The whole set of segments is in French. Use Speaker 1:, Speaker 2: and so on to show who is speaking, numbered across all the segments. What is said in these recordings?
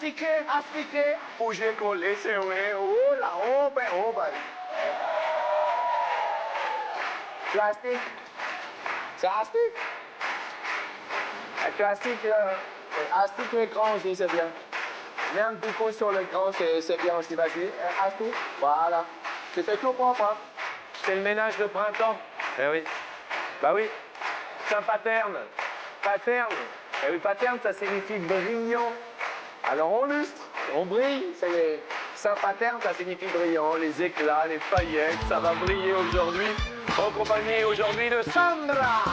Speaker 1: astiquer, bouger, coller, serrer, oh là, oh ben, oh ben. Plastique. C'est astique. Plastique, astique l'écran aussi, c'est bien. Mets un petit coup sur l'écran, c'est bien aussi, vas-y. Astique, voilà. Tu fais tout pour moi. C'est le ménage de printemps. Eh oui. Bah oui. C'est un pattern. Pattern. Eh oui, pattern, ça signifie brillant. Alors on lustre, on brille. C'est un pattern, ça signifie brillant. Les éclats, les paillettes, ça va briller aujourd'hui. En compagnie aujourd'hui de Sandra.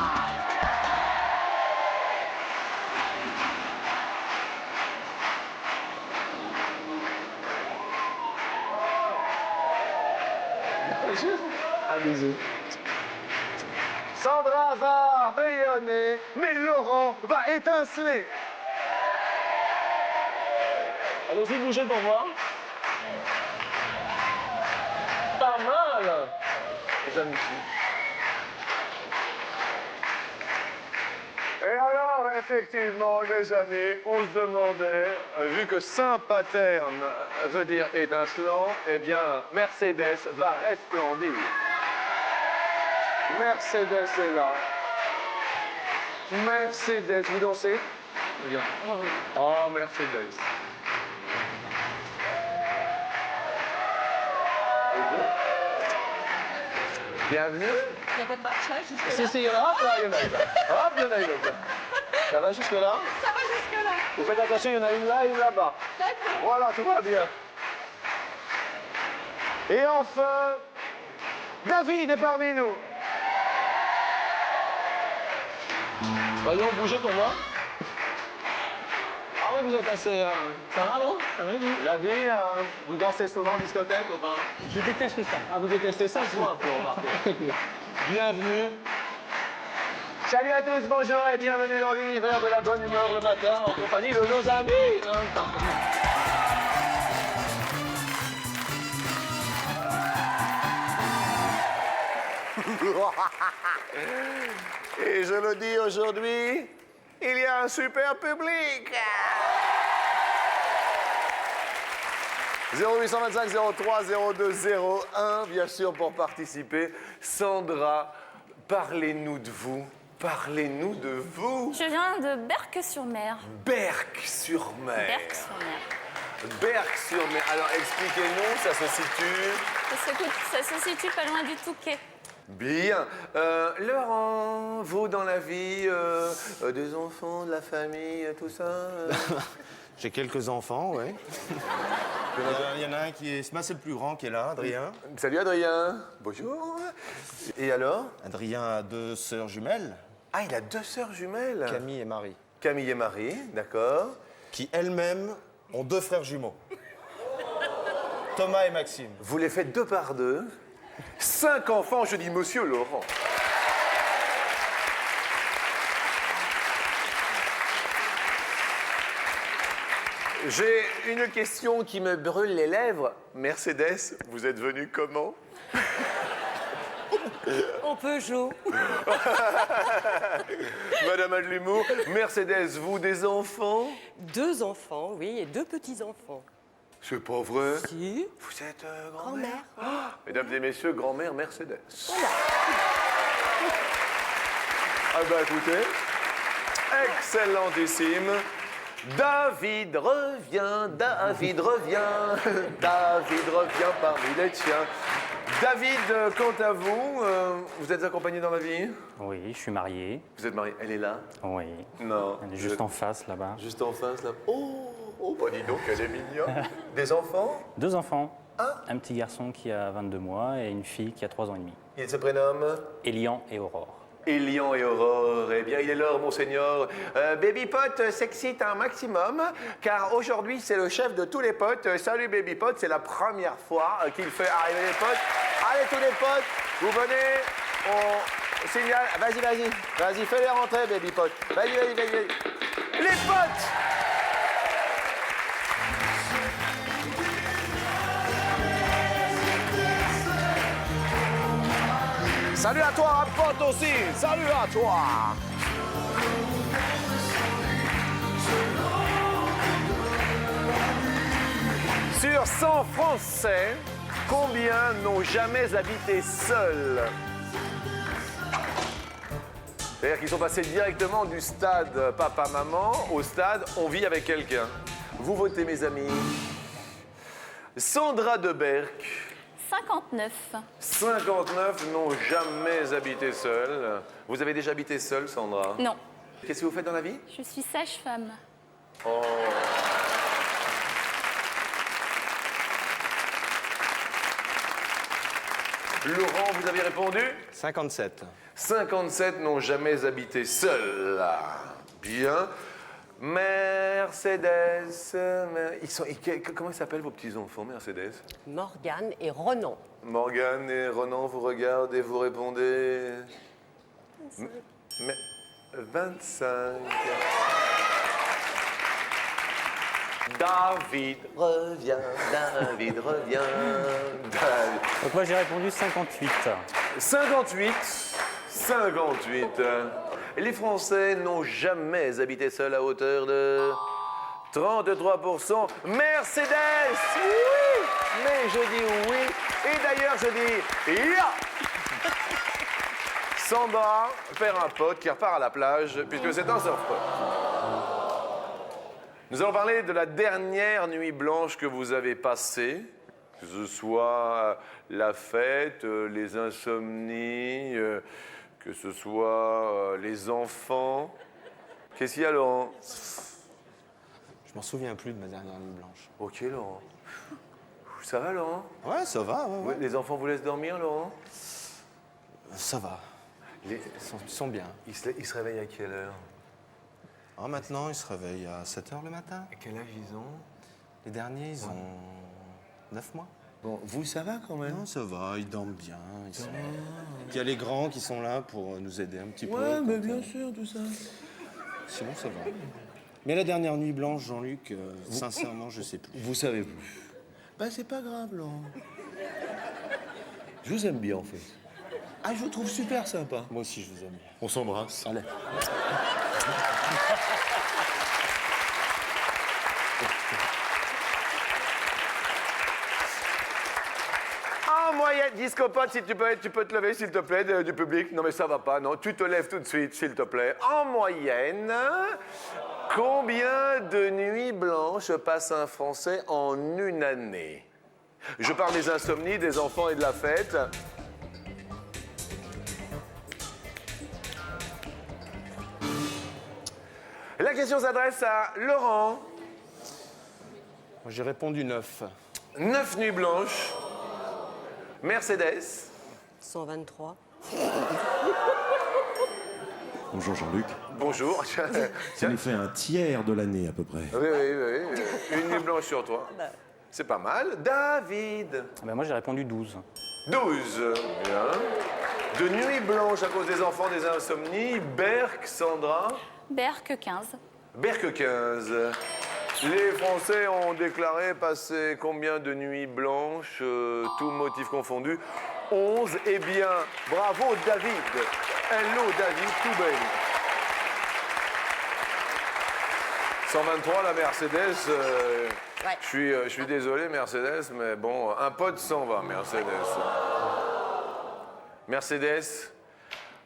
Speaker 1: Un bisou. Sandra va rayonner, mais Laurent va étinceler. Allons-y, bougez pour voir. Pas mal. Les amis. Et alors, effectivement, les amis, on se demandait, vu que Saint-Paterne veut dire étincelant, eh bien, Mercedes va resplendir. Mercedes est là. Mercedes, vous dansez? Oh, Mercedes. Bienvenue.
Speaker 2: Il n'y a pas de marchage jusque-là.
Speaker 1: Si, hop, là, il y en a une là. Hop, il y en a une autre là. Ça va jusque-là?
Speaker 2: Ça va jusque-là.
Speaker 1: Vous faites attention, il y en a une là et une là-bas.
Speaker 2: D'accord.
Speaker 1: Voilà, tout va bien. Et enfin, David est parmi nous. Voyons, bougez pour moi. Ah oui, vous êtes assez... Ça va, non? Ça va, vous? David, vous dansez souvent en discothèque ou pas?
Speaker 2: Je déteste ça.
Speaker 1: Ah, vous détestez ça? Je vois un peu, remarquez. Bienvenue. Salut à tous, bonjour et bienvenue dans l'univers de la bonne humeur le matin en compagnie de nos amis. Et je le dis aujourd'hui, il y a un super public. 0825 03 02 01, bien sûr, pour participer. Sandra, parlez-nous de vous. Parlez-nous de vous.
Speaker 3: Je viens de Berck-sur-Mer.
Speaker 1: Berck-sur-Mer.
Speaker 3: Berck-sur-Mer.
Speaker 1: Berck-sur-Mer. Alors, expliquez-nous, ça se situe...
Speaker 3: Ça se situe pas loin du Touquet.
Speaker 1: Bien. Laurent, vous, dans la vie, des enfants, de la famille, tout ça
Speaker 4: J'ai quelques enfants, oui. Il y en a un qui est... C'est le plus grand qui est là, Adrien.
Speaker 1: Salut Adrien. Bonjour. Et alors?
Speaker 4: Adrien a 2 sœurs jumelles.
Speaker 1: Ah, il a 2 sœurs jumelles.
Speaker 4: Camille et Marie.
Speaker 1: Camille et Marie, d'accord.
Speaker 4: Qui elles-mêmes ont 2 frères jumeaux. Thomas et Maxime.
Speaker 1: Vous les faites 2 par 2. 5 enfants, je dis monsieur Laurent. J'ai une question qui me brûle les lèvres. Mercedes, vous êtes venue comment?
Speaker 2: En Peugeot.
Speaker 1: Madame a de l'humour. Mercedes, vous, des enfants?
Speaker 2: 2 enfants, oui, et 2 petits-enfants.
Speaker 1: C'est pas vrai?
Speaker 2: Si.
Speaker 1: Vous êtes grand-mère? Mesdames et messieurs, grand-mère Mercedes.
Speaker 2: Voilà.
Speaker 1: Ah bah écoutez, excellentissime. David revient, David revient, David revient parmi les tiens. David, quant à vous, vous êtes accompagné dans la vie?
Speaker 5: Oui, je suis marié.
Speaker 1: Vous êtes marié, elle est là?
Speaker 5: Oui.
Speaker 1: Non.
Speaker 5: Elle est juste en face, là-bas.
Speaker 1: Juste en face, là. Oh, bah dis donc, elle est mignonne. Des enfants?
Speaker 5: 2 enfants.
Speaker 1: Ah.
Speaker 5: Un petit garçon qui a 22 mois et une fille qui a 3 ans et demi.
Speaker 1: Il se prénomme?
Speaker 5: Elian et Aurore.
Speaker 1: Elian et Aurore, eh bien, il est l'heure, monseigneur. Baby Pot s'excite un maximum, car aujourd'hui, c'est le chef de tous les potes. Salut, Baby Pot, c'est la première fois qu'il fait arriver les potes. Allez, tous les potes, vous venez, on signale. Vas-y, fais-les rentrer, Baby Pot. Vas-y. Les potes! Salut à toi, pote aussi. Salut à toi. Sur 100 Français, combien n'ont jamais habité seuls? C'est-à-dire qu'ils sont passés directement du stade papa-maman au stade on vit avec quelqu'un. Vous votez, mes amis. Sandra Deberck.
Speaker 3: 59.
Speaker 1: 59 n'ont jamais habité seuls. Vous avez déjà habité seule, Sandra?
Speaker 3: Non.
Speaker 1: Qu'est-ce que vous faites dans la vie?
Speaker 3: Je suis sage-femme.
Speaker 1: Oh. Laurent, vous avez répondu?
Speaker 4: 57.
Speaker 1: 57 n'ont jamais habité seuls. Bien. Mercedes. Comment ils s'appellent vos petits-enfants, Mercedes?
Speaker 2: Morgane et Ronan.
Speaker 1: Morgane et Ronan vous regardent et vous répondez. 25. David revient, David revient. David.
Speaker 5: Donc moi j'ai répondu 58.
Speaker 1: 58. 58. Les Français n'ont jamais habité seuls à hauteur de 33%. Mercedes! Oui! Mais je dis oui. Et d'ailleurs, je dis ya! Sandra perd un pote qui repart à la plage puisque c'est un surfeur. Nous allons parler de la dernière nuit blanche que vous avez passée, que ce soit la fête, les insomnies, que ce soit les enfants. Qu'est-ce qu'il y a, Laurent?
Speaker 4: Je m'en souviens plus de ma dernière nuit blanche.
Speaker 1: Ok, Laurent. Ça va, Laurent?
Speaker 4: Ouais, ça va, ouais.
Speaker 1: Les enfants vous laissent dormir, Laurent?
Speaker 4: Ça va. Ils sont bien.
Speaker 1: Ils se réveillent à quelle heure?
Speaker 4: Ah, maintenant, ils se réveillent à 7h le matin.
Speaker 1: À quel âge ils ont?
Speaker 4: Les derniers, ils ont 9 mois.
Speaker 1: Bon, vous, ça va quand même?
Speaker 4: Non, ça va, ils dorment bien. Il y a les grands qui sont là pour nous aider un petit peu.
Speaker 1: Ouais, mais bien sûr, tout ça.
Speaker 4: Sinon, ça va. Mais la dernière nuit blanche, Jean-Luc, sincèrement, je sais plus.
Speaker 1: Vous savez plus. Ben, c'est pas grave, Laurent. Je vous aime bien, en fait. Ah, je vous trouve super sympa.
Speaker 4: Moi aussi, je vous aime bien.
Speaker 1: On s'embrasse.
Speaker 4: Allez.
Speaker 1: En moyenne, Discopote, si tu peux te lever, s'il te plaît, du public. Non, mais ça va pas, non. Tu te lèves tout de suite, s'il te plaît. En moyenne, combien de nuits blanches passe un Français en une année? Je parle des insomnies, des enfants et de la fête. La question s'adresse à Laurent.
Speaker 4: Moi, j'ai répondu 9.
Speaker 1: 9 nuits blanches. Mercedes.
Speaker 2: 123.
Speaker 6: Bonjour Jean-Luc.
Speaker 1: Bonjour.
Speaker 6: Ça nous fait un tiers de l'année à peu près.
Speaker 1: Oui. Une nuit blanche sur toi. C'est pas mal. David.
Speaker 5: Ben moi j'ai répondu 12.
Speaker 1: 12. Bien. De nuit blanche à cause des enfants, des insomnies. Berck, Sandra.
Speaker 3: Berck, 15.
Speaker 1: Berck, 15. Les Français ont déclaré passer combien de nuits blanches, tous motifs confondus? 11. Eh bien, bravo David. Hello David, tout belle. 123, la Mercedes.
Speaker 2: Ouais.
Speaker 1: Je suis désolé, Mercedes, mais bon, un pote s'en va, Mercedes. Mercedes,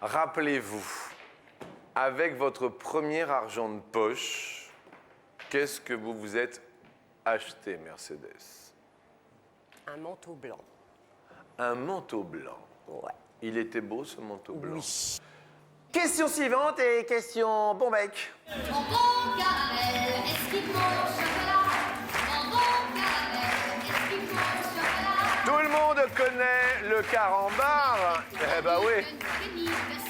Speaker 1: rappelez-vous, avec votre premier argent de poche, qu'est-ce que vous vous êtes acheté, Mercedes?
Speaker 2: Un manteau blanc.
Speaker 1: Un manteau blanc.
Speaker 2: Ouais.
Speaker 1: Il était beau, ce manteau blanc.
Speaker 2: Oui.
Speaker 1: Question suivante et question bon bec.
Speaker 7: Bonbon caramel, est-ce qu'il faut au chocolat? Bonbon caramel, est-ce qu'il faut au chocolat?
Speaker 1: Tout le monde connaît le carambar. Eh ben oui.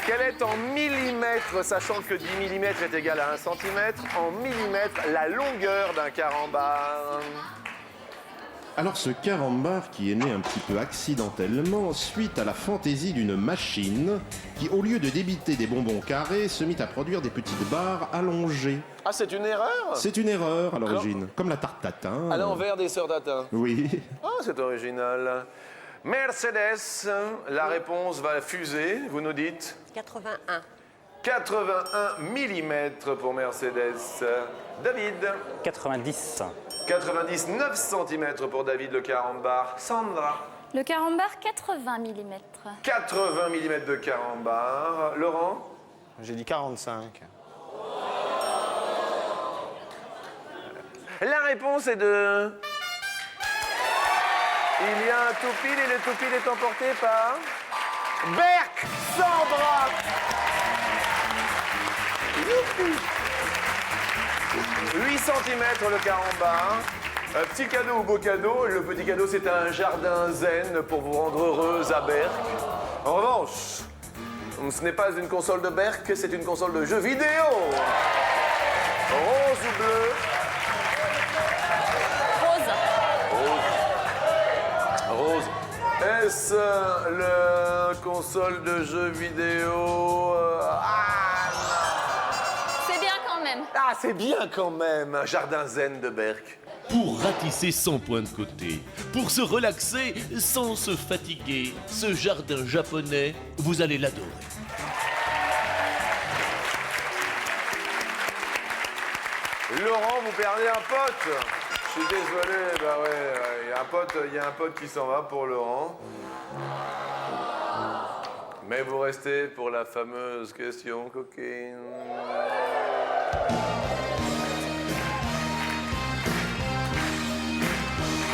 Speaker 1: Quel est en millimètres, sachant que 10 mm est égal à 1 cm, en millimètres, la longueur d'un carambar?
Speaker 6: Alors ce carambar qui est né un petit peu accidentellement suite à la fantaisie d'une machine qui, au lieu de débiter des bonbons carrés, se mit à produire des petites barres allongées.
Speaker 1: Ah, c'est une erreur?
Speaker 6: C'est une erreur à l'origine, comme la tarte tatin.
Speaker 1: À l'envers des sœurs d'Atin.
Speaker 6: Oui.
Speaker 1: Ah, c'est original. Mercedes, la réponse va fuser, vous nous dites?
Speaker 2: 81.
Speaker 8: 81 mm pour Mercedes. David.
Speaker 5: 90.
Speaker 8: 99 cm pour David le carambar. Sandra.
Speaker 3: Le carambar, 80 mm.
Speaker 8: 80 mm de carambar. Laurent.
Speaker 4: J'ai dit 45.
Speaker 8: La réponse est de... Il y a un tout pile et le tout pile est emporté par... Berk Sandra. Youpi. 8 cm le carambar. Petit cadeau ou beau cadeau. Le petit cadeau, c'est un jardin zen pour vous rendre heureuse à Berck. En revanche, ce n'est pas une console de Berck, c'est une console de jeux vidéo. Rose ou bleu? Rose. Est-ce le console de jeux vidéo? Ah non.
Speaker 3: C'est bien quand même.
Speaker 8: Ah, c'est bien quand même. Un jardin zen de Berck.
Speaker 9: Pour ratisser sans point de côté, pour se relaxer sans se fatiguer, ce jardin japonais, vous allez l'adorer.
Speaker 8: Laurent, vous perdez un pote. Je suis désolé, bah ouais, il y a un pote qui s'en va pour Laurent. Mais vous restez pour la fameuse question coquine.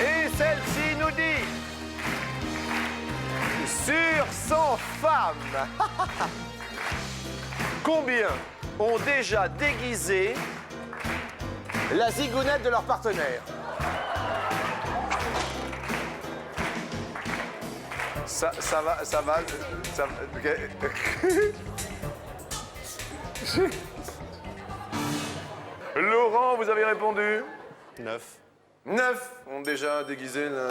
Speaker 8: Et celle-ci nous dit, sur 100 femmes, combien ont déjà déguisé la zigounette de leur partenaire? Ça va. Laurent, vous avez répondu?
Speaker 4: 9.
Speaker 8: 9 ont déjà déguisé la...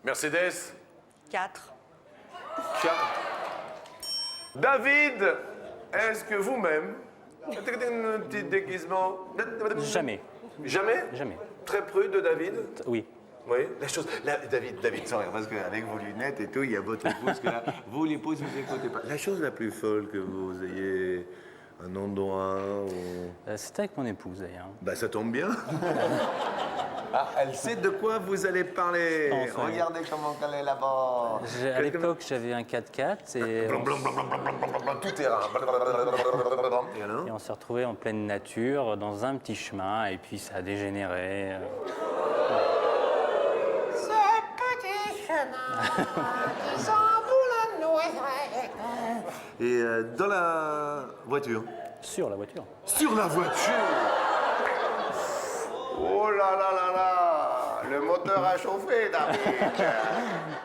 Speaker 8: Mercedes?
Speaker 2: 4.
Speaker 8: 4. David, est-ce que vous-même, un petit déguisement?
Speaker 5: Jamais.
Speaker 8: Jamais?
Speaker 5: Jamais.
Speaker 8: Très prude de David?
Speaker 5: Oui.
Speaker 8: Oui, la chose... David, sans rire, parce qu'avec vos lunettes et tout, il y a votre épouse que là... Vous, l'épouse, vous écoutez pas. La chose la plus folle que vous ayez... Un endroit ou...
Speaker 5: C'était avec mon épouse d'ailleurs.
Speaker 8: Bah ça tombe bien. Ah, elle sait de quoi vous allez parler.
Speaker 5: Enfin,
Speaker 8: Regardez comment elle est là-bas.
Speaker 5: À l'époque, j'avais un 4x4 et
Speaker 8: Tout terrain. Et alors?
Speaker 5: on s'est retrouvés en pleine nature, dans un petit chemin, et puis ça a dégénéré.
Speaker 8: Et dans la voiture?
Speaker 5: Sur la voiture.
Speaker 8: Sur la voiture? Oh là là là là! Le moteur a chauffé, David.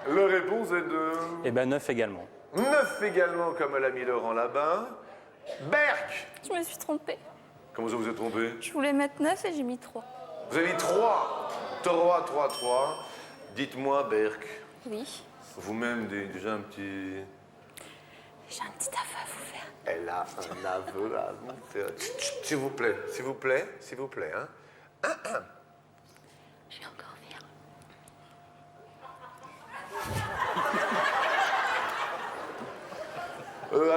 Speaker 8: La réponse est de...
Speaker 5: Eh ben 9 également.
Speaker 8: 9 également, comme l'ami Laurent là-bas. Berck!
Speaker 3: Je me suis trompée.
Speaker 8: Comment ça vous êtes trompé?
Speaker 3: Je voulais mettre 9 et j'ai mis 3.
Speaker 8: Vous avez mis 3. 3. Dites-moi, Berck,
Speaker 3: Oui.
Speaker 8: vous-même déjà un petit...
Speaker 3: J'ai un petit affaire à vous faire.
Speaker 8: Elle a un aveu à vous faire. Chut, s'il vous plaît, hein.
Speaker 3: Je vais encore faire.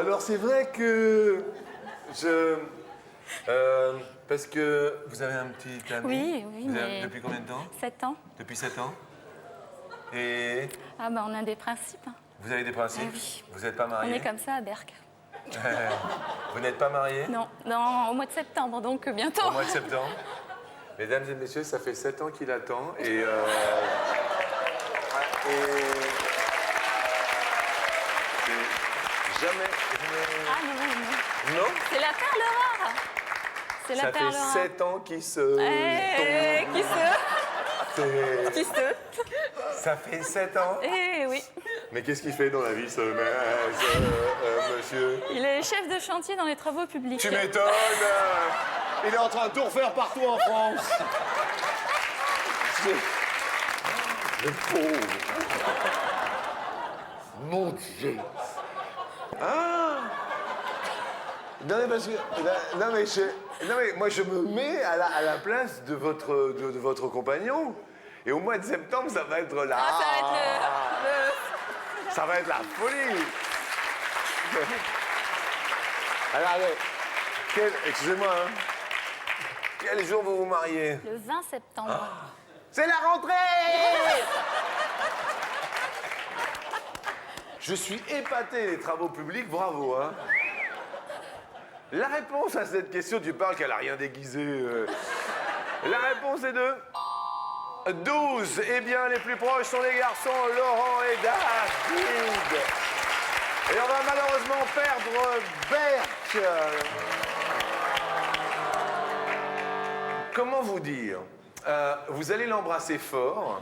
Speaker 8: Alors c'est vrai que parce que vous avez un petit ami.
Speaker 3: Oui,
Speaker 8: Vous avez-
Speaker 3: mais...
Speaker 8: Depuis combien de temps?
Speaker 3: 7 ans.
Speaker 8: Depuis 7 ans. Et
Speaker 3: Ah bah on a des principes. Hein.
Speaker 8: vous avez des principes?
Speaker 3: Ah oui.
Speaker 8: Vous n'êtes pas
Speaker 3: On
Speaker 8: marié?
Speaker 3: est comme ça à Berck.
Speaker 8: Vous n'êtes pas marié?
Speaker 3: Non, au mois de septembre, donc bientôt.
Speaker 8: Au mois de septembre. Mesdames et messieurs, ça fait 7 ans qu'il attend et jamais.
Speaker 3: Ah non.
Speaker 8: Non?
Speaker 3: C'est la perle rare. C'est la
Speaker 8: Ça
Speaker 3: perle
Speaker 8: fait
Speaker 3: rare.
Speaker 8: 7 ans qu'il se.
Speaker 3: Qui se...
Speaker 8: Ça fait 7 ans.
Speaker 3: Eh oui.
Speaker 8: Mais qu'est-ce qu'il fait dans la vie, ce monsieur?
Speaker 3: Il est chef de chantier dans les travaux publics.
Speaker 8: Tu m'étonnes. Il est en train de tout refaire partout en France. Le pauvre. Mon Dieu. Ah. Non mais parce que non mais moi je me mets à la place de votre compagnon. Et au mois de septembre, ça va être là.
Speaker 3: Ah, ça va être
Speaker 8: Ça va être la folie. Alors, excusez-moi, hein. Quel jour vous vous mariez?
Speaker 3: Le 20 septembre.
Speaker 8: C'est la rentrée! Je suis épaté, les travaux publics, bravo, hein. La réponse à cette question, tu parles qu'elle a rien déguisé. La réponse est de 12. Eh bien, les plus proches sont les garçons Laurent et David. Et on va malheureusement perdre Berk. Comment vous dire? Vous allez l'embrasser fort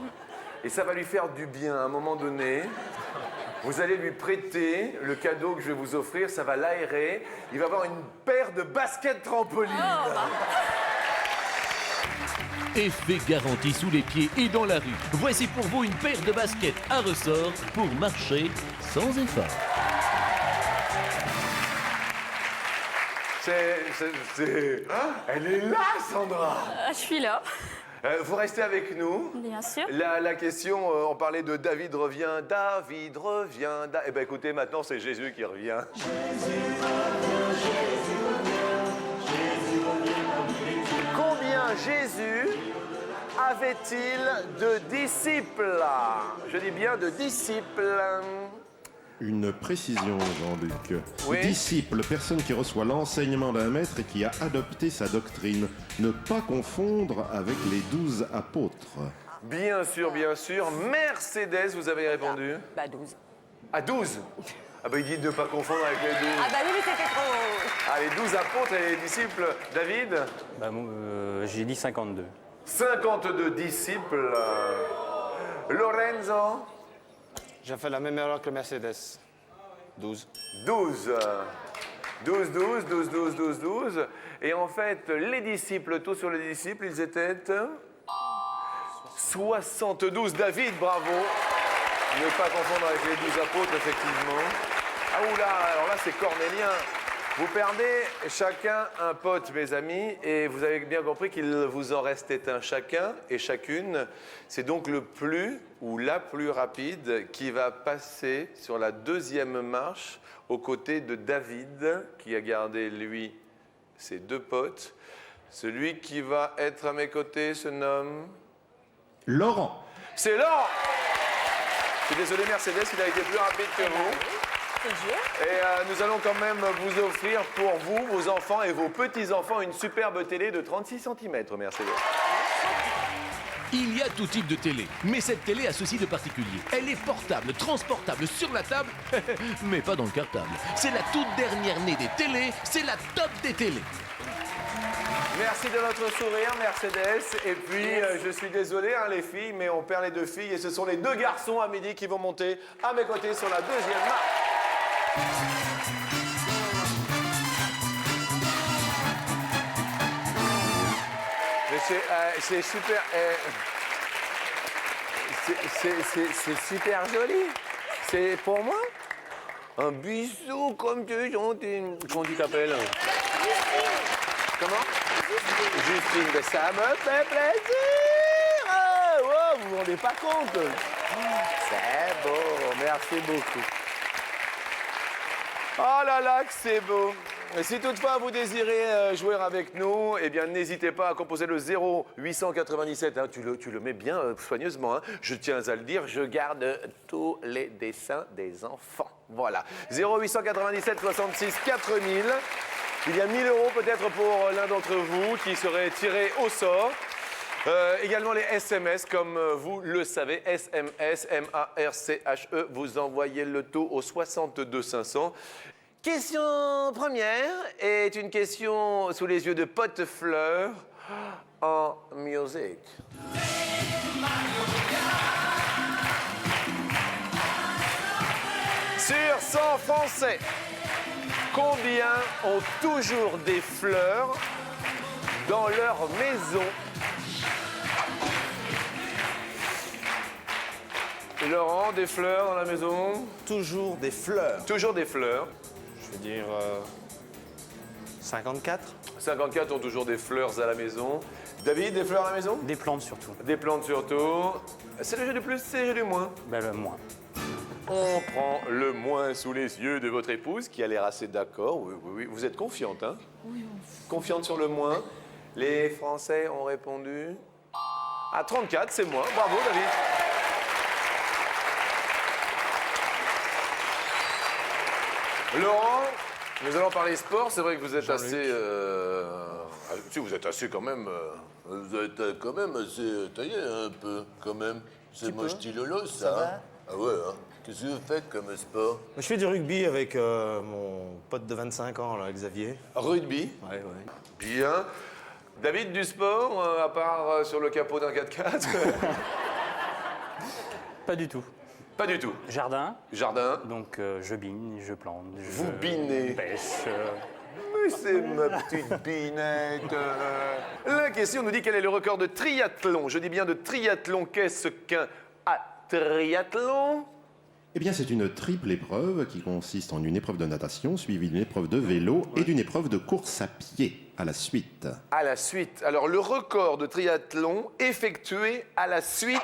Speaker 8: et ça va lui faire du bien à un moment donné. Vous allez lui prêter le cadeau que je vais vous offrir, ça va l'aérer. Il va avoir une paire de baskets trampoline.
Speaker 9: Effet garanti sous les pieds et dans la rue. Voici pour vous une paire de baskets à ressort pour marcher sans effort.
Speaker 8: Elle est là, Sandra.
Speaker 3: Je suis là,
Speaker 8: Vous restez avec nous.
Speaker 3: bien sûr.
Speaker 8: La question, on parlait de David revient. Eh bien, écoutez, maintenant, c'est Jésus qui revient. Combien Jésus avait-il de disciples? Je dis bien de disciples.
Speaker 6: Une précision, Jean-Luc.
Speaker 8: Oui.
Speaker 6: Disciple, personne qui reçoit l'enseignement d'un maître et qui a adopté sa doctrine. Ne pas confondre avec les 12 apôtres.
Speaker 8: Bien sûr, bien sûr. Mercedes, vous avez répondu.
Speaker 2: Bah 12.
Speaker 8: À 12. Ah bah il dit de ne pas confondre avec les 12.
Speaker 2: Ah bah oui, mais c'était trop...
Speaker 8: Ah, les 12 apôtres et les disciples. David?
Speaker 5: Bah, j'ai dit 52.
Speaker 8: 52 disciples. Lorenzo?
Speaker 4: J'ai fait la même erreur que Mercedes. 12.
Speaker 8: 12. 12, 12, 12, 12, 12, 12. Et en fait, les disciples, tous sur les disciples, ils étaient 72. David, bravo. Ne pas confondre avec les 12 apôtres, effectivement. Ah oula, alors là, c'est cornélien. Vous perdez chacun un pote, mes amis, et vous avez bien compris qu'il vous en restait un chacun et chacune. C'est donc le plus ou la plus rapide qui va passer sur la deuxième marche aux côtés de David, qui a gardé, lui, ses deux potes. Celui qui va être à mes côtés se nomme...
Speaker 6: Laurent.
Speaker 8: C'est Laurent. Je suis désolé, Mercedes, il a été plus rapide que vous. Et nous allons quand même vous offrir pour vous, vos enfants et vos petits-enfants une superbe télé de 36 cm, Mercedes.
Speaker 9: Il y a tout type de télé, mais cette télé a ceci de particulier. Elle est portable, transportable sur la table, mais pas dans le cartable. C'est la toute dernière née des télés, c'est la top des télés.
Speaker 8: Merci de votre sourire, Mercedes. Et puis, je suis désolé, hein, les filles, mais on perd les deux filles et ce sont les deux garçons à midi qui vont monter à mes côtés sur la deuxième marche. Mais c'est super. C'est super joli. C'est pour moi un bisou comme tu es gentil. Comment tu t'appelles? Comment? Justine. Ben, ça me fait plaisir. Oh, vous vous rendez pas compte? C'est beau. Merci beaucoup. Oh là là, que c'est beau. Et si toutefois vous désirez jouer avec nous, eh bien n'hésitez pas à composer le 0897. Hein, tu le mets bien soigneusement. Hein. Je tiens à le dire, je garde tous les dessins des enfants. Voilà. 0897 66 4000. Il y a 1000 € peut-être pour l'un d'entre vous qui serait tiré au sort. Également les SMS, comme vous le savez, SMS, M-A-R-C-H-E, vous envoyez le tout au 62 500. Question première est une question sous les yeux de Pote Fleur en musique. Sur 100 Français, combien ont toujours des fleurs dans leur maison? Laurent, des fleurs dans la maison?
Speaker 4: Toujours des fleurs.
Speaker 8: Toujours des fleurs.
Speaker 4: Je veux dire 54.
Speaker 8: 54 ont toujours des fleurs à la maison. David, des fleurs à la maison?
Speaker 5: Des plantes surtout.
Speaker 8: Des plantes surtout. C'est le jeu du plus, c'est le jeu du moins.
Speaker 5: Ben, le moins.
Speaker 8: On prend le moins sous les yeux de votre épouse, qui a l'air assez d'accord. Oui, oui, oui. Vous êtes confiante, hein? Oui. Confiante sur le moins. Les Français ont répondu à 34, c'est moins. Bravo, David. Laurent, nous allons parler sport. C'est vrai que vous êtes assez... si, vous êtes assez quand même... vous êtes quand même assez taillé un peu, quand même. C'est moche tilolo, ça. Va ah ouais, hein. Qu'est-ce que vous faites comme sport?
Speaker 4: Je fais du rugby avec mon pote de 25 ans, là, Xavier.
Speaker 8: Rugby?
Speaker 4: Ouais, ouais.
Speaker 8: Bien. David, du sport, à part sur le capot d'un 4x4?
Speaker 5: Pas du tout.
Speaker 8: Pas du tout.
Speaker 5: Jardin,
Speaker 8: Jardin?
Speaker 5: donc je bine, je plante.
Speaker 8: Vous binez?
Speaker 5: Pêche.
Speaker 8: Mais c'est ma petite binette. La question nous dit quel est le record de triathlon. Je dis bien de triathlon. Qu'est-ce qu'un triathlon?
Speaker 6: Eh bien, c'est une triple épreuve qui consiste en une épreuve de natation, suivie d'une épreuve de vélo et d'une épreuve de course à pied à la suite.
Speaker 8: À la suite. Alors, le record de triathlon effectué à la suite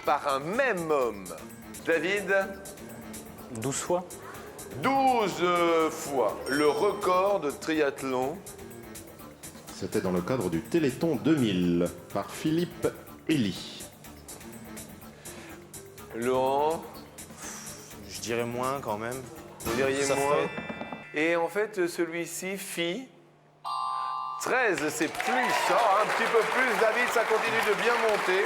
Speaker 8: par un même homme. David?
Speaker 5: 12 fois.
Speaker 8: 12 fois. Le record de triathlon.
Speaker 6: C'était dans le cadre du Téléthon 2000 par Philippe Elie.
Speaker 8: Laurent?
Speaker 4: Je dirais moins quand même.
Speaker 8: Vous diriez
Speaker 4: Ça
Speaker 8: moins.
Speaker 4: fait-
Speaker 8: Et en fait, celui-ci, Phi. 13, c'est plus. Oh, un petit peu plus, David, ça continue de bien monter.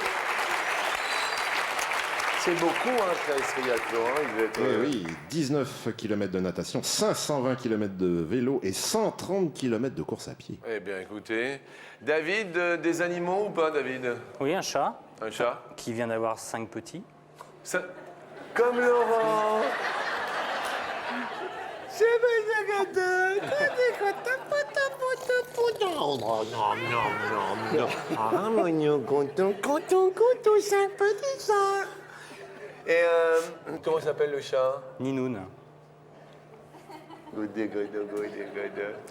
Speaker 8: C'est beaucoup, hein, 13 triathlon. Hein, il devait être,
Speaker 6: Oui, 19 km de natation, 520 km de vélo et 130 km de course à pied.
Speaker 8: Eh bien, écoutez. David, des animaux ou pas, David?
Speaker 5: Oui, un chat
Speaker 8: Un chat?
Speaker 5: qui vient d'avoir 5 petits.
Speaker 8: Ça... Comme Laurent. Et comment s'appelle le chat?
Speaker 5: Ninoun.
Speaker 8: Goudé.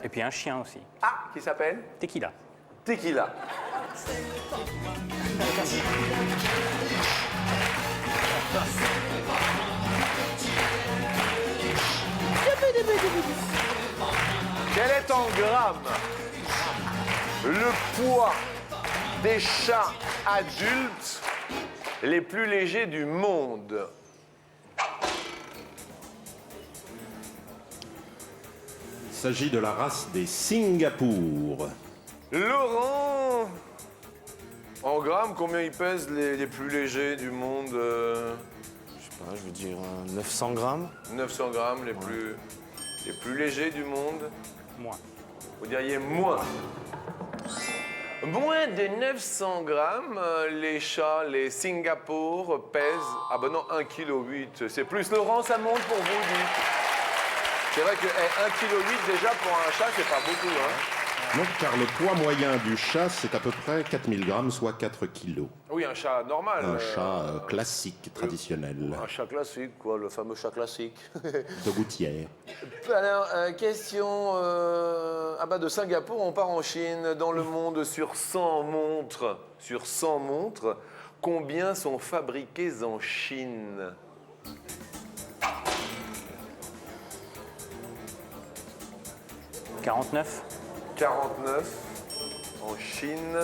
Speaker 5: Et puis un chien aussi.
Speaker 8: Ah, qui s'appelle?
Speaker 5: Tequila.
Speaker 8: Tequila. Quel est en grammes le poids des chats adultes les plus légers du monde?
Speaker 6: Il s'agit de la race des Singapour.
Speaker 8: Laurent, en grammes, combien ils pèsent les plus légers du monde?
Speaker 4: Je sais pas, je veux dire 900 grammes.
Speaker 8: 900 grammes, les plus légers du monde.
Speaker 5: Moins.
Speaker 8: Vous diriez moins. Moins de 900 grammes, les chats, les Singapour pèsent... Ah ben non, 1,8 kg. C'est plus. Laurent, ça monte pour vous, dites. C'est vrai que 1,8 kg déjà pour un chat, c'est pas beaucoup, hein.
Speaker 6: Non, car le poids moyen du chat, c'est à peu près 4000 grammes, soit 4 kilos.
Speaker 8: Oui, un chat normal.
Speaker 6: Un chat classique, traditionnel,
Speaker 8: Un chat classique, quoi, le fameux chat classique.
Speaker 6: de gouttière.
Speaker 8: Alors, question de Singapour, on part en Chine. Dans le monde, sur 100 montres, combien sont fabriquées en Chine? «
Speaker 5: 49.
Speaker 8: 49 en Chine,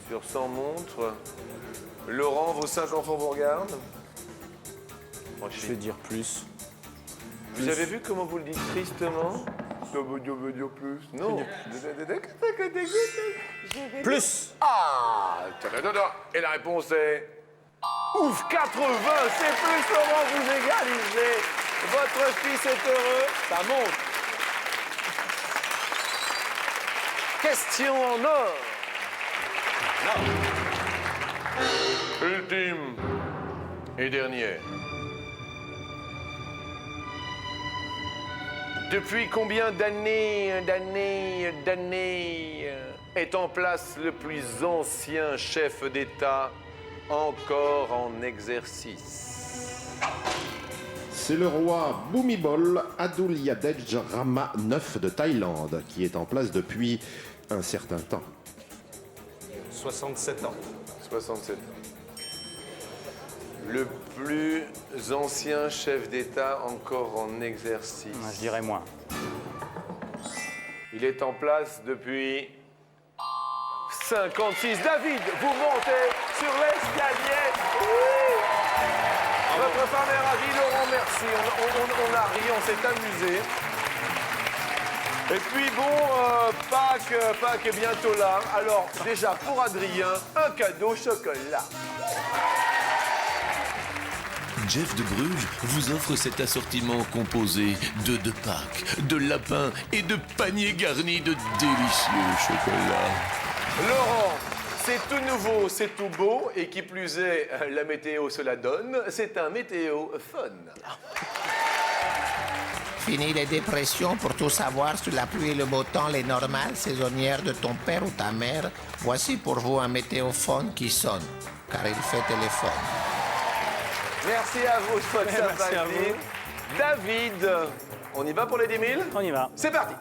Speaker 8: sur 100 montres. Laurent, vos 5 enfants vous regardent? En
Speaker 4: Je vais
Speaker 8: Chine.
Speaker 4: dire plus.
Speaker 8: Vous avez vu comment vous le dites tristement? Je veux dire plus. Non.
Speaker 4: Plus.
Speaker 8: Ah! Et la réponse est... Ouf, 80, c'est plus, Laurent, vous égalisez. Votre fils est heureux, ça monte. Question en or. Ultime et dernière. Depuis combien d'années est en place le plus ancien chef d'État encore en exercice?
Speaker 6: C'est le roi Bhumibol Adulyadej Rama IX de Thaïlande, qui est en place depuis un certain temps.
Speaker 4: 67 ans.
Speaker 8: 67 ans. Le plus ancien chef d'État encore en exercice.
Speaker 5: Je dirais moins.
Speaker 8: Il est en place depuis 56. David, vous montez sur l'escalier. Oui. Votre femme est ravie, Laurent, merci. On a ri, on s'est amusé. Et puis bon, Pâques est bientôt là. Alors déjà pour Adrien, un cadeau chocolat.
Speaker 9: Jeff de Bruges vous offre cet assortiment composé d'œufs de Pâques, de lapins et de paniers garnis de délicieux chocolats.
Speaker 8: Laurent, c'est tout nouveau, c'est tout beau, et qui plus est, la météo se la donne, c'est un météo fun.
Speaker 10: Fini les dépressions pour tout savoir sur la pluie et le beau temps, les normales saisonnières de ton père ou ta mère. Voici pour vous un météophone qui sonne, car il fait téléphone.
Speaker 8: Merci à vous de votre sympathie.
Speaker 5: à vous.
Speaker 8: David, on y va pour les 10 000?
Speaker 5: On y va.
Speaker 8: C'est parti.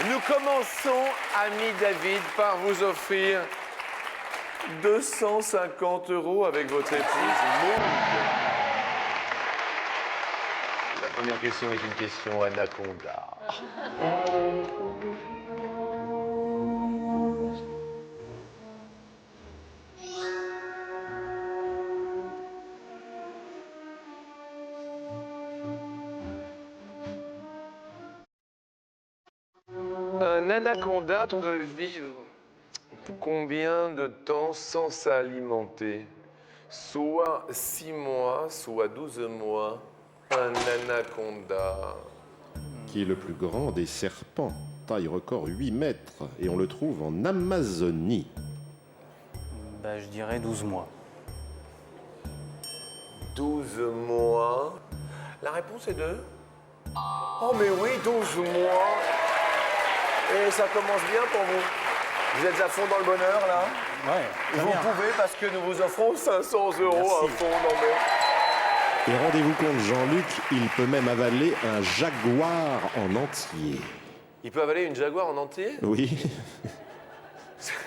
Speaker 8: Nous commençons, ami David, par vous offrir 250 € avec votre épouse Maud. La première question est une question anaconda. Un anaconda peut vivre combien de temps sans s'alimenter? Soit 6 mois, soit 12 mois. Un anaconda.
Speaker 6: Qui est le plus grand des serpents. Taille record 8 mètres. Et on le trouve en Amazonie.
Speaker 5: Bah, je dirais 12 mois.
Speaker 8: 12 mois. La réponse est 2. Oh mais oui, 12 mois. Et ça commence bien pour vous. Vous êtes à fond dans le bonheur, là?
Speaker 5: Ouais.
Speaker 8: Vous pouvez, parce que nous vous offrons 500 € à fond dans le...
Speaker 6: Et rendez-vous compte, Jean-Luc, il peut même avaler un jaguar en entier.
Speaker 8: Il peut avaler une jaguar en entier?
Speaker 6: Oui.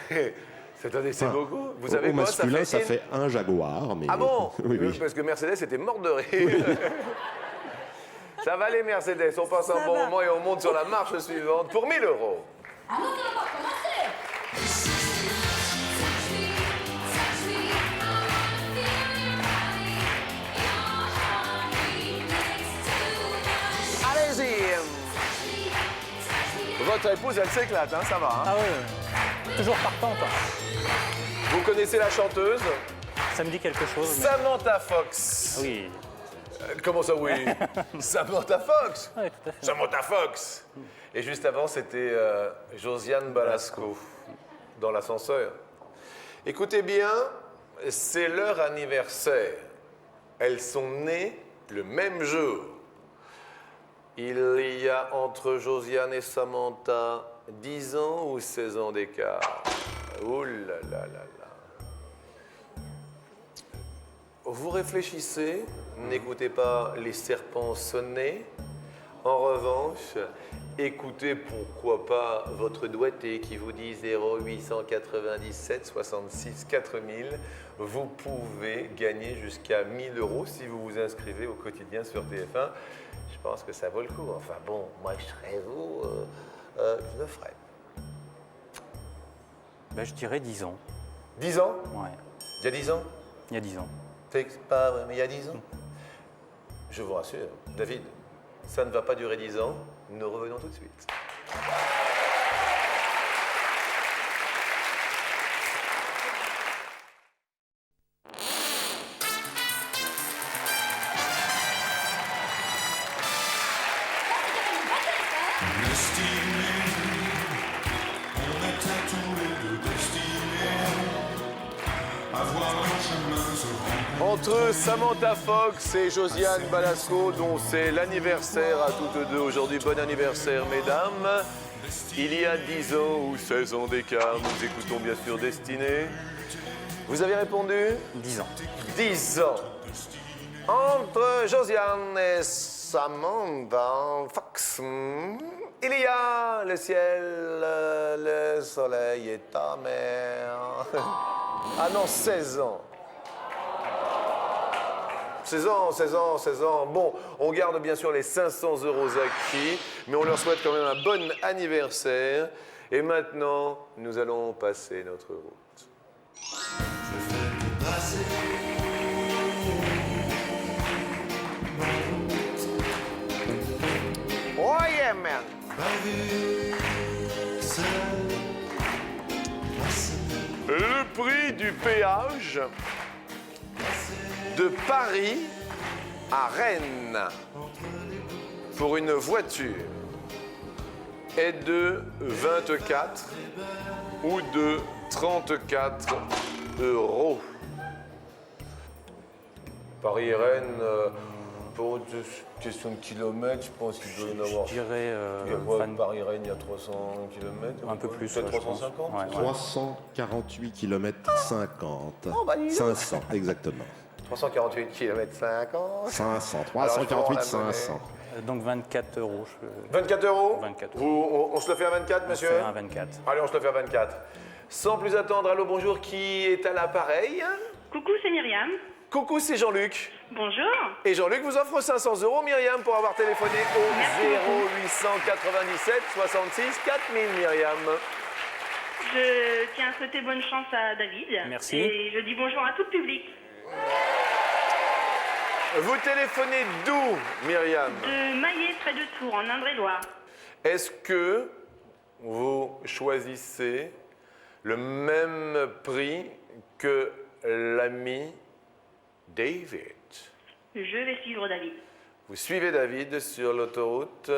Speaker 8: C'est beaucoup. Vous
Speaker 6: Au
Speaker 8: savez quoi,
Speaker 6: masculin, ça fait un jaguar. Mais...
Speaker 8: Ah bon?
Speaker 6: Oui, oui.
Speaker 8: Parce que Mercedes était morte de rire. Ça va les Mercedes, on passe un bon moment et on monte sur la marche suivante pour 1 000 €.
Speaker 7: Ah non, ça va pas commencer.
Speaker 8: Allez-y. Votre épouse, elle s'éclate, hein, ça va. Hein?
Speaker 5: Ah oui, toujours partante.
Speaker 8: Vous connaissez la chanteuse?
Speaker 5: Ça me dit quelque chose. Mais...
Speaker 8: Samantha Fox.
Speaker 5: Oui.
Speaker 8: Comment ça, oui? Samantha Fox.
Speaker 5: Oui, tout à fait.
Speaker 8: Samantha Fox. Et juste avant, c'était Josiane Balasco, dans l'ascenseur. Écoutez bien, c'est leur anniversaire. Elles sont nées le même jour. Il y a entre Josiane et Samantha 10 ans ou 16 ans d'écart. Ouh là là là là. Vous réfléchissez, n'écoutez pas les serpents sonner. En revanche, écoutez pourquoi pas votre doigté qui vous dit 0897 66 4000. Vous pouvez gagner jusqu'à 1 000 € si vous vous inscrivez au quotidien sur TF1. Je pense que ça vaut le coup. Enfin bon, moi je serais vous, je le ferais.
Speaker 5: Bah, je dirais 10 ans.
Speaker 8: 10 ans?
Speaker 5: Ouais,
Speaker 8: Il y a 10 ans?
Speaker 5: il y a 10 ans.
Speaker 8: C'est pas vrai, mais il y a 10 ans. Je vous rassure, David, ça ne va pas durer 10 ans. Nous revenons tout de suite. Entre Samantha Fox et Josiane Balasco, dont c'est l'anniversaire à toutes deux aujourd'hui. Bon anniversaire, mesdames. Il y a 10 ans ou 16 ans d'écart, nous écoutons bien sûr Destinée. Vous avez répondu?
Speaker 5: 10 ans.
Speaker 8: 10 ans. Entre Josiane et Samantha Fox, Il y a le ciel, le soleil et ta mère. Ah non, 16 ans. 16 ans, 16 ans, 16 ans. Bon, on garde bien sûr les 500 € acquis, mais on leur souhaite quand même un bon anniversaire. Et maintenant, nous allons passer notre route. Oh yeah, man! Le prix du péage de Paris à Rennes pour une voiture est de 24 ou de 34 €. Paris-Rennes, pour une question de kilomètres, je pense qu'il doit y en avoir.
Speaker 5: Je dirais.
Speaker 8: Il y a quoi, Paris-Rennes, il y a 300 km?
Speaker 5: Un peu plus.
Speaker 8: Peut-être
Speaker 5: ouais, je pense.
Speaker 8: 350?
Speaker 5: Ouais, ouais.
Speaker 6: 348 km 50.
Speaker 8: Oh, bah, dis donc.
Speaker 6: 500, exactement.
Speaker 8: 348 km 50.
Speaker 6: 500,
Speaker 8: Alors,
Speaker 6: 348,
Speaker 8: je prends la
Speaker 6: 500.
Speaker 5: Donc 24 €.
Speaker 8: 24 €?
Speaker 5: 24 €.
Speaker 8: On se le fait à 24, monsieur?
Speaker 5: C'est un 24.
Speaker 8: Allez, on se le fait à 24. Sans plus attendre, allô, bonjour, qui est à l'appareil?
Speaker 11: Coucou, c'est Myriam.
Speaker 8: Coucou, c'est Jean-Luc.
Speaker 11: Bonjour.
Speaker 8: Et Jean-Luc vous offre 500 € Myriam, pour avoir téléphoné au
Speaker 11: Merci beaucoup.
Speaker 8: 0897 66 4000, Myriam.
Speaker 11: Je tiens à souhaiter bonne chance à David.
Speaker 5: Merci.
Speaker 11: Et je dis bonjour à tout le public.
Speaker 8: Vous téléphonez d'où, Myriam?
Speaker 11: De Maillet, près de Tours, en Indre-et-Loire.
Speaker 8: Est-ce que vous choisissez le même prix que l'ami David?
Speaker 11: Je vais suivre David.
Speaker 8: Vous suivez David sur l'autoroute.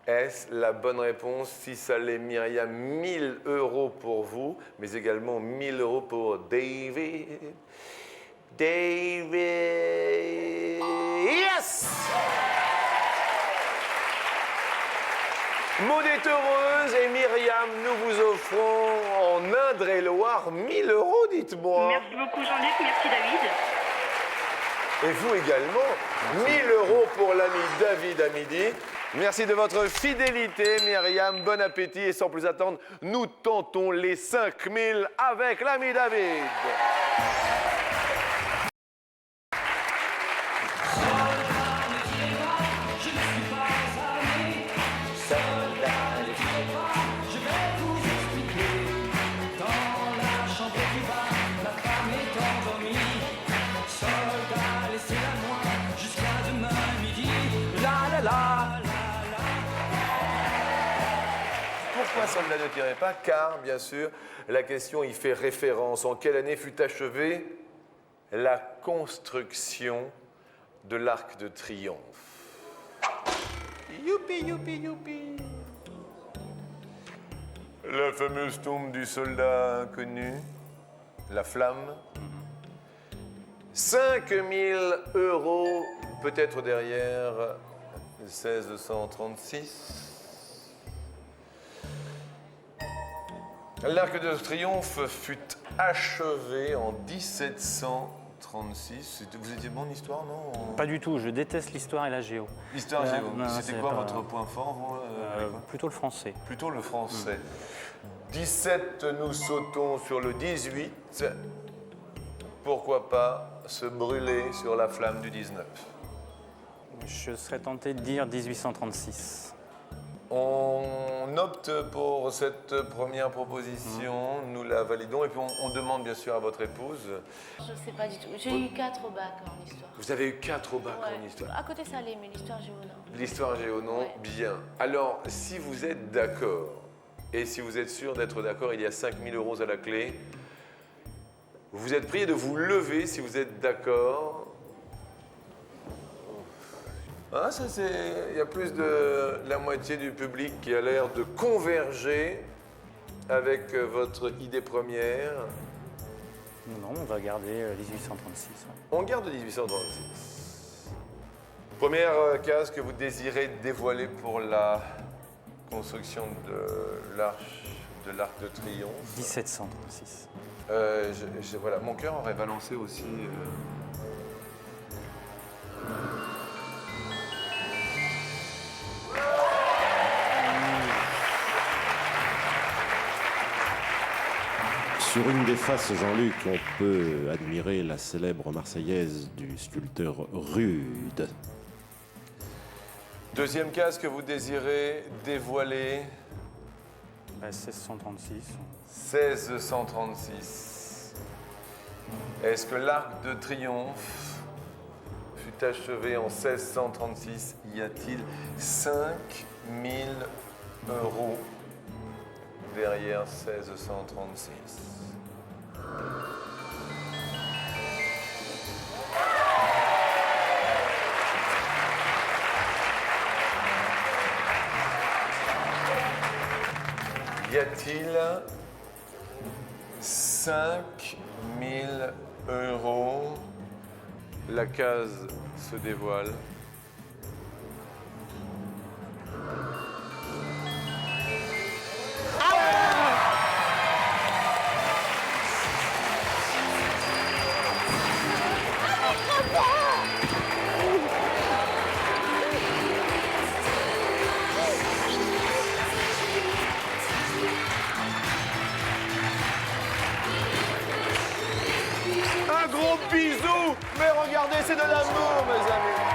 Speaker 8: Est-ce la bonne réponse? Si ça l'est, Myriam, 1000 € pour vous, mais également 1000 € pour David. David. Yes! Maud est heureuse et Myriam, nous vous offrons en Indre-et-Loire 1000 €, dites-moi.
Speaker 11: Merci beaucoup Jean-Luc, merci David.
Speaker 8: Et vous également, 1000 € pour l'ami David à midi. Merci de votre fidélité, Myriam. Bon appétit et sans plus attendre, nous tentons les 5000 avec l'ami David. Pourquoi soldat ne tirait pas? Car, bien sûr, la question y fait référence. En quelle année fut achevée la construction de l'Arc de Triomphe? Youpi, youpi, youpi. La fameuse tombe du soldat inconnu, la flamme. 5000 € peut-être derrière 1636. L'Arc de Triomphe fut achevé en 1736. Vous étiez bon en histoire, non?
Speaker 5: Pas du tout, je déteste l'histoire et la géo.
Speaker 8: L'histoire géo.
Speaker 5: non,
Speaker 8: C'était
Speaker 5: c'est
Speaker 8: quoi
Speaker 5: pas-
Speaker 8: votre point fort, vous, à l'époque?
Speaker 5: Plutôt le français.
Speaker 8: Plutôt le français. 17, nous sautons sur le 18. Pourquoi pas se brûler sur la flamme du 19?
Speaker 5: Je serais tenté de dire 1836.
Speaker 8: On opte pour cette première proposition, nous la validons et puis on demande bien sûr à votre épouse.
Speaker 12: Je sais pas du tout. J'ai eu 4 au bac en histoire.
Speaker 8: Vous avez eu 4 au bac
Speaker 12: Ouais.
Speaker 8: en histoire.
Speaker 12: À côté, ça allait, mais l'histoire géo, non.
Speaker 8: L'histoire géo, non?
Speaker 12: Ouais.
Speaker 8: Bien. Alors, si vous êtes d'accord, et si vous êtes sûr d'être d'accord, il y a 5000 € à la clé. Vous êtes prié de vous lever si vous êtes d'accord. Ah, ça c'est... Il y a plus de la moitié du public qui a l'air de converger avec votre idée première.
Speaker 5: Non, on va garder 1836. ouais.
Speaker 8: On garde 1836. Première case que vous désirez dévoiler pour la construction de l'Arc de Triomphe.
Speaker 5: 1736.
Speaker 8: Voilà, mon cœur aurait balancé aussi.
Speaker 6: Sur une des faces, Jean-Luc, on peut admirer la célèbre Marseillaise du sculpteur Rude.
Speaker 8: Deuxième case que vous désirez dévoiler.
Speaker 5: 1636.
Speaker 8: 1636. Est-ce que l'Arc de Triomphe fut achevé en 1636? Y a-t-il 5000 € derrière 1636? Y a-t-il 5000 €? La case se dévoile. Un gros bisou! Mais regardez, c'est de l'amour, mes amis!